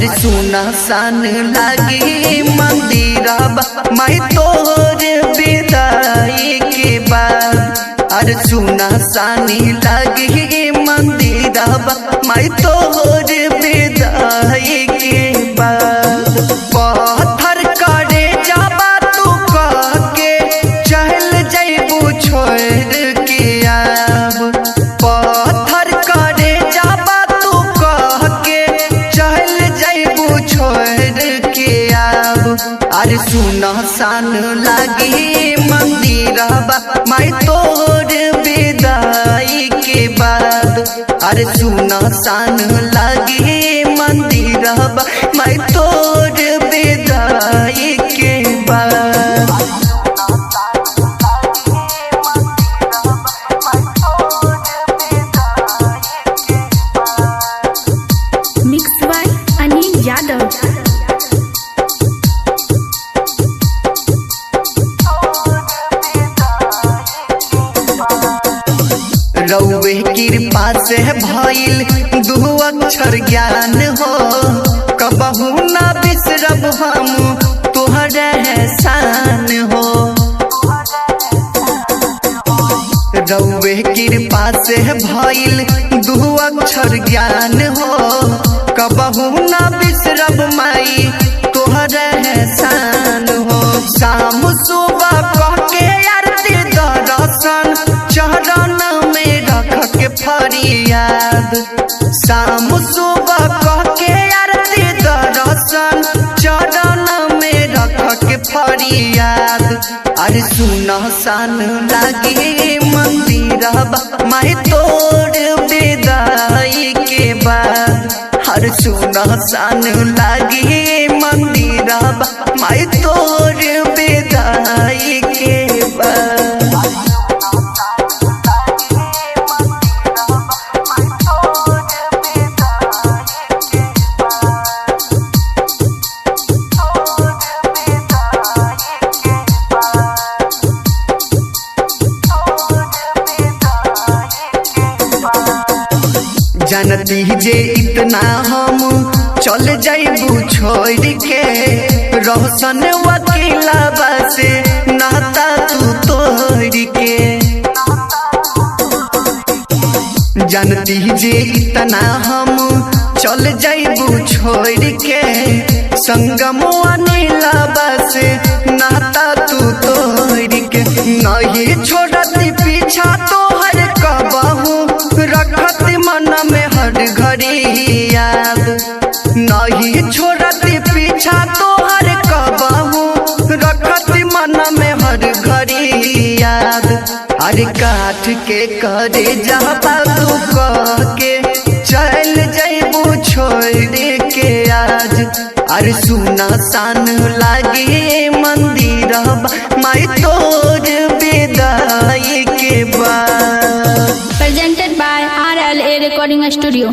अरे सुना सान लागी मंदिरबा माई तोर विदाई के बाद। अरे सुना सानी लागी मंदिरबा माई तोर विदाई के बाद। पत्थर करे जाबा तू कह के चल जैबू छोड़ के आब। पत्थर करे जाबा तू कह के चल जैबू छोड़ के आब। अरे सुना सान लागी मंदिरबा माई तोर विदाई के बाद। अरे सुना सान लागी मंदिरबा माई तोर विदाई के बाद। Mix by Anil Yadav. रउवे कृपा से भइल दू अक्षर ज्ञान हो। कबहू ना बिसरब हम तोहर एहसान हो। रउवे कृपा से भइल दू अक्षर ज्ञान हो। कबहू ना बिसरब माई तोहर एहसान हो। शाम सुबह कह के आरती दर्शन चरण में रख के फरियाद। शाम सुबह कह के आरती दर्शन चरण में रख के फरियाद। अरे सुना सान लागी मंदिरबा माई तोर विदाई के बाद। हर सुना सान लागी मंदिरबा माई तोर विदाई के बाद। जानती जे इतना हम चल जाइबू छोड़ के। रोशन वकीलाबा से नाता तू तोड़ के। जानती जे इतना हम चल जाइबू छोड़ के। संगम अनिलाबा से नाता तू तोड़ के। नहीं छोड़ती पीछा तोहर कबहू रखत मन में हर घड़ी याद। नहीं छोड़ती पीछा तोहर कबहू रखत मन में हर घड़ी याद। अरे काठ के करे जाबा तू कह के चल जैबू छोड़ के आज। अरे सुना सान लागी मंदिरबा माई तोर विदाई के बाद। Presented by RLA Recording Studio।